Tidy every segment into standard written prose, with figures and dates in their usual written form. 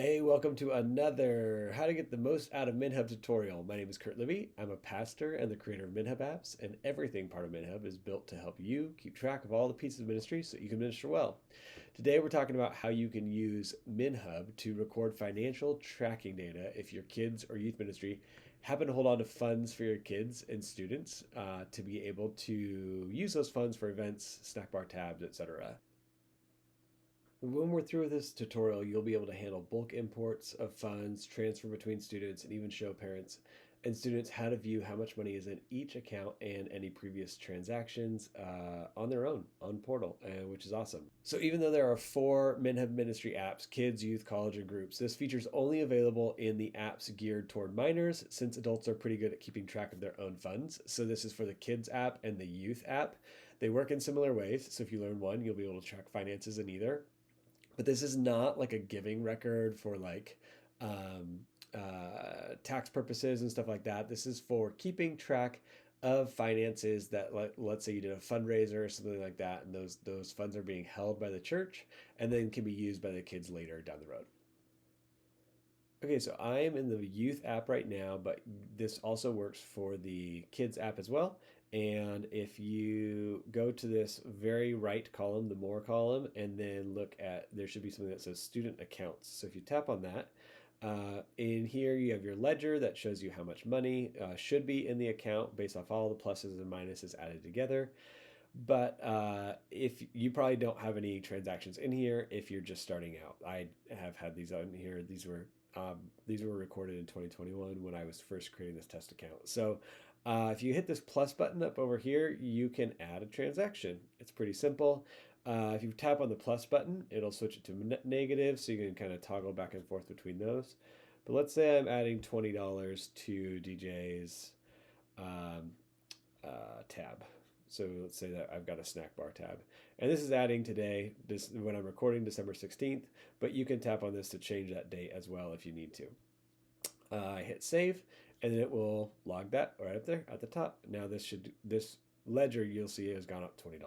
Hey, welcome to another How to Get the Most Out of MinHub tutorial. My name is Kurt Libby. I'm a pastor and the creator of MinHub apps, and everything part of MinHub is built to help you keep track of all the pieces of ministry so you can minister well. Today, we're talking about how you can use MinHub to record financial tracking data if your kids or youth ministry happen to hold on to funds for your kids and students to be able to use those funds for events, snack bar tabs, etc. When we're through with this tutorial, you'll be able to handle bulk imports of funds, transfer between students, and even show parents and students how to view how much money is in each account and any previous transactions on their own on Portal, which is awesome. So even though there are 4 MinHub ministry apps, kids, youth, college, and groups, this feature is only available in the apps geared toward minors since adults are pretty good at keeping track of their own funds. So this is for the kids app and the youth app. They work in similar ways. So if you learn one, you'll be able to track finances in either, but this is not like a giving record for like um, tax purposes and stuff like that. This is for keeping track of finances that let's say you did a fundraiser or something like that, and those funds are being held by the church and then can be used by the kids later down the road. Okay, so I am in the youth app right now, but this also works for the kids app as well. And if you go to this very right column, the more column, and then look at, there should be something that says student accounts. So if you tap on that, in here you have your ledger that shows you how much money should be in the account based off all the pluses and minuses added together. But if you probably don't have any transactions in here if you're just starting out. I have had these on here. These were recorded in 2021 when I was first creating this test account. So if you hit this plus button up over here, you can add a transaction. It's pretty simple. If you tap on the plus button, it'll switch it to negative, so you can kind of toggle back and forth between those. But let's say I'm adding $20 to DJ's um, tab. So let's say that I've got a snack bar tab. And this is adding today, this when I'm recording December 16th, but you can tap on this to change that date as well if you need to. I hit save, and then it will log that right up there at the top. Now this ledger you'll see has gone up $20.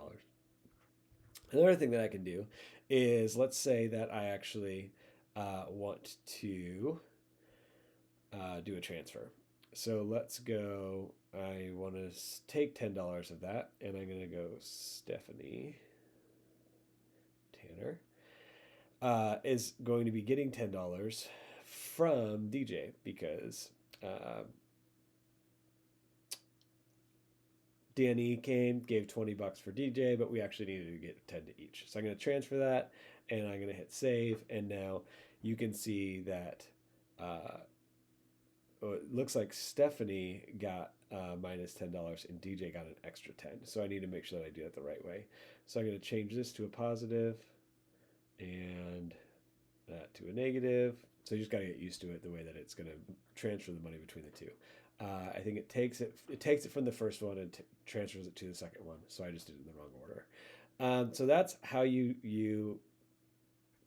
Another thing that I can do is, let's say that I actually want to do a transfer. So let's go, I want to take $10 of that, and I'm going to go Stephanie Tanner is going to be getting $10 from DJ because Danny came, gave $20 for DJ, but we actually needed to get 10 to each. So I'm going to transfer that, and I'm going to hit save, and now you can see that it looks like Stephanie got minus $10 and DJ got an extra 10. So I need to make sure that I do it the right way. So I'm going to change this to a positive and that to a negative. So you just got to get used to it the way that it's going to transfer the money between the two. I think it takes it from the first one and transfers it to the second one. So I just did it in the wrong order. So that's how you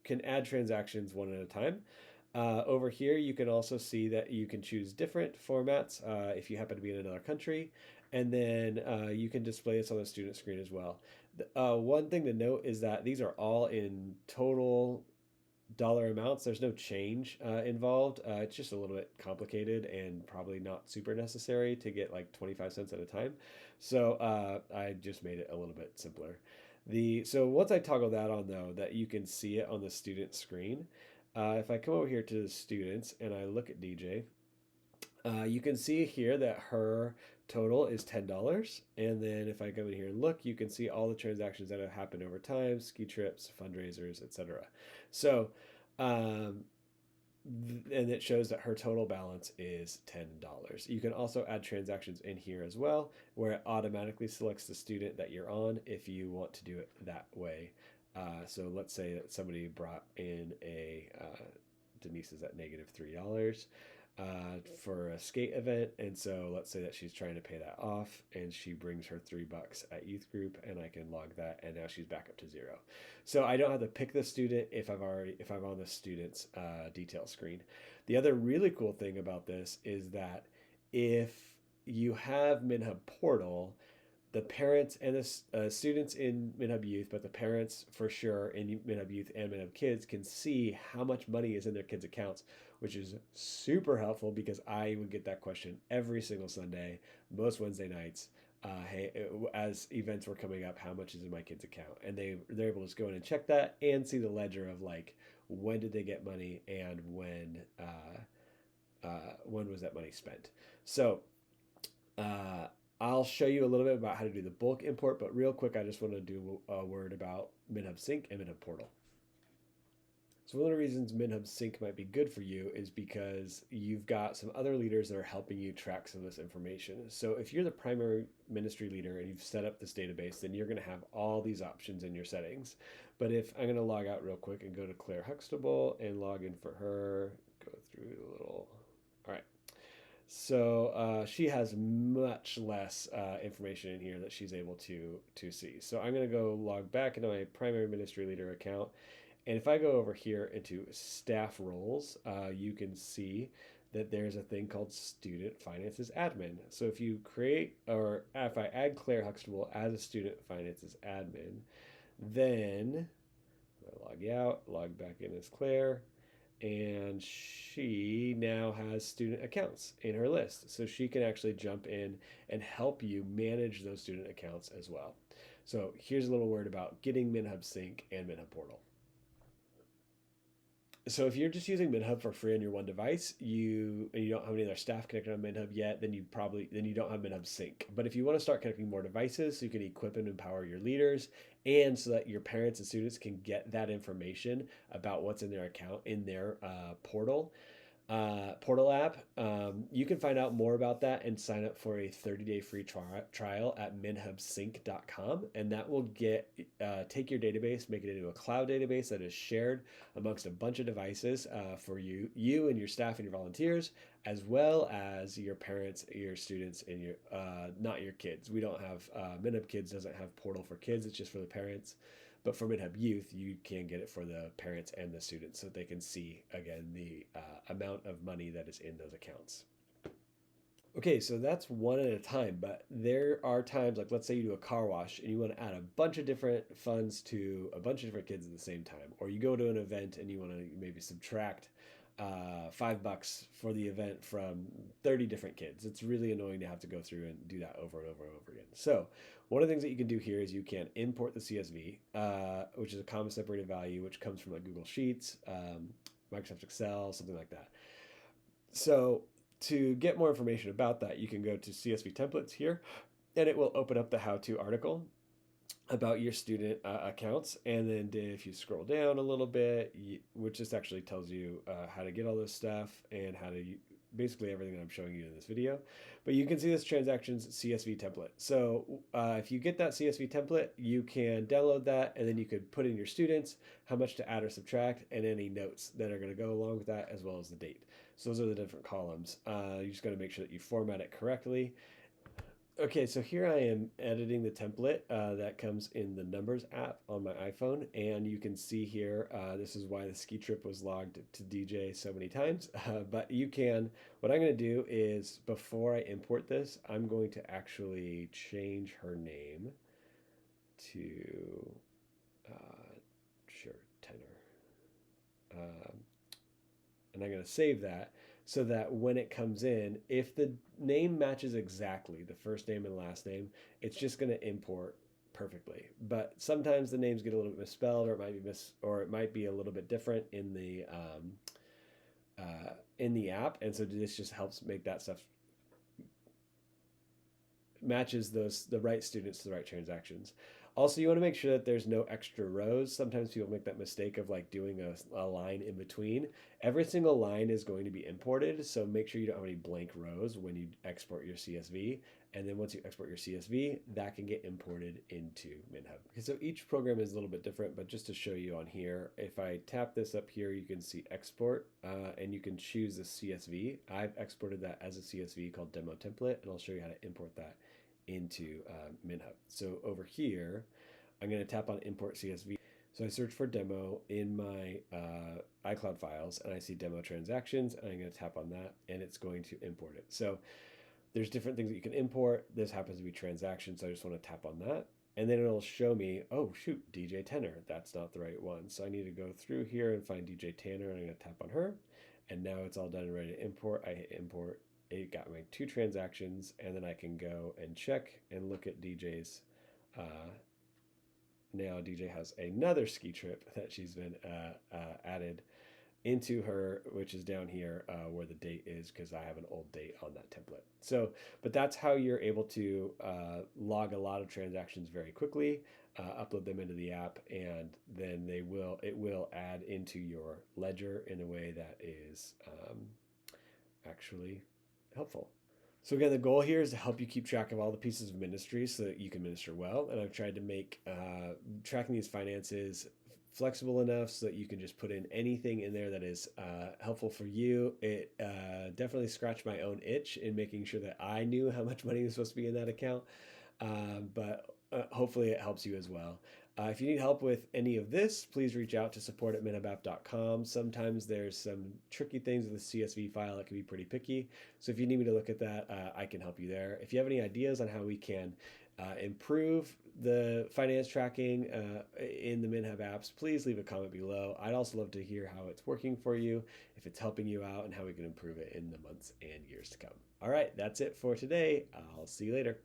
can add transactions one at a time. Over here, you can also see that you can choose different formats if you happen to be in another country, and then you can display this on the student screen as well. One thing to note is that these are all in total dollar amounts. There's no change involved. It's just a little bit complicated and probably not super necessary to get like 25 cents at a time. So I just made it a little bit simpler. So once I toggle that on, though, that you can see it on the student screen. If I come over here to the students and I look at DJ, you can see here that her total is $10. And then if I come in here and look, you can see all the transactions that have happened over time, ski trips, fundraisers, etc. So, and it shows that her total balance is $10. You can also add transactions in here as well, where it automatically selects the student that you're on if you want to do it that way. So let's say that somebody brought in Denise is at negative $3 for a skate event, and so let's say that she's trying to pay that off, and she brings her $3 at youth group, and I can log that, and now she's back up to 0. So I don't have to pick the student if I'm on the student's detail screen. The other really cool thing about this is that if you have MinHub Portal, the parents and the students in MinHub Youth, but the parents for sure in MinHub Youth and MinHub Kids can see how much money is in their kids' accounts, which is super helpful because I would get that question every single Sunday, most Wednesday nights. Hey, as events were coming up, how much is in my kid's account? And they're able to just go in and check that and see the ledger of like when did they get money and when was that money spent. So uh, I'll show you a little bit about how to do the bulk import, but real quick, I just want to do a word about MinHub Sync and MinHub Portal. So one of the reasons MinHub Sync might be good for you is because you've got some other leaders that are helping you track some of this information. So if you're the primary ministry leader and you've set up this database, then you're going to have all these options in your settings. But if I'm going to log out real quick and go to Claire Huxtable and log in for her, go through the little, all right. So she has much less information in here that she's able to see. So I'm going to go log back into my primary ministry leader account. And if I go over here into staff roles, you can see that there's a thing called student finances admin. So if you create, or if I add Claire Huxtable as a student finances admin, then I log out, log back in as Claire, and she now has student accounts in her list. So she can actually jump in and help you manage those student accounts as well. So here's a little word about getting MinHub Sync and MinHub Portal. So if you're just using MinHub for free on your one device, and you don't have any other staff connected on MinHub yet, then you don't have MinHub Sync. But if you want to start connecting more devices, so you can equip and empower your leaders, and so that your parents and students can get that information about what's in their account in their portal app. You can find out more about that and sign up for a 30-day free trial at minhubsync.com, and that will take your database, make it into a cloud database that is shared amongst a bunch of devices for you and your staff and your volunteers, as well as your parents, your students, and your not your kids. We don't have MinHub Kids doesn't have portal for kids; it's just for the parents. But for MinHub Youth, you can get it for the parents and the students so they can see, again, the amount of money that is in those accounts. Okay, so that's one at a time, but there are times, like let's say you do a car wash and you want to add a bunch of different funds to a bunch of different kids at the same time, or you go to an event and you want to maybe subtract $5 for the event from 30 different kids. It's really annoying to have to go through and do that over and over and over again. So one of the things that you can do here is you can import the CSV, which is a comma separated value, which comes from like Google Sheets, Microsoft Excel, something like that. So to get more information about that, you can go to CSV templates here, and it will open up the how-to article about your student accounts. And then if you scroll down a little bit, which just actually tells you how to get all this stuff and how to basically everything that I'm showing you in this video. But you can see this transactions CSV template. So if you get that CSV template, you can download that, and then you could put in your students, how much to add or subtract, and any notes that are going to go along with that, as well as the date. So those are the different columns. You just got to make sure that you format it correctly. Okay, so here I am editing the template that comes in the Numbers app on my iPhone, and you can see here, this is why the ski trip was logged to DJ so many times, but you can, what I'm going to do is, before I import this, I'm going to actually change her name to, sure, Tenor, and I'm going to save that, so that when it comes in, if the name matches exactly, the first name and last name, it's just going to import perfectly. But sometimes the names get a little bit misspelled, or it might be a little bit different in the app, and so this just helps make that stuff matches the right students to the right transactions. Also, you want to make sure that there's no extra rows. Sometimes people make that mistake of like doing a line in between. Every single line is going to be imported, so make sure you don't have any blank rows when you export your CSV. And then once you export your CSV, that can get imported into MinHub. Okay, so each program is a little bit different, but just to show you on here, if I tap this up here, you can see export, and you can choose the CSV. I've exported that as a CSV called demo template, and I'll show you how to import that into MinHub. So over here, I'm going to tap on import CSV. So I search for demo in my iCloud files, and I see demo transactions, and I'm going to tap on that, and it's going to import it. So there's different things that you can import. This happens to be transactions, so I just want to tap on that. And then it'll show me, oh shoot, DJ Tenor, that's not the right one. So I need to go through here and find DJ Tanner, and I'm gonna tap on her. And now it's all done and ready to import. I hit import. It got my 2 transactions, and then I can go and check and look at DJ's. Now DJ has another ski trip that she's been added into her, which is down here where the date is, because I have an old date on that template. So, but that's how you're able to log a lot of transactions very quickly, upload them into the app, and then it will add into your ledger in a way that is actually helpful. So again, the goal here is to help you keep track of all the pieces of ministry so that you can minister well. And I've tried to make tracking these finances flexible enough so that you can just put in anything in there that is helpful for you. It definitely scratched my own itch in making sure that I knew how much money was supposed to be in that account. But hopefully it helps you as well. If you need help with any of this, please reach out to support@minhubapp.com. Sometimes there's some tricky things with the CSV file that can be pretty picky. So if you need me to look at that, I can help you there. If you have any ideas on how we can improve the finance tracking in the MinHub apps, please leave a comment below. I'd also love to hear how it's working for you, if it's helping you out, and how we can improve it in the months and years to come. All right, that's it for today. I'll see you later.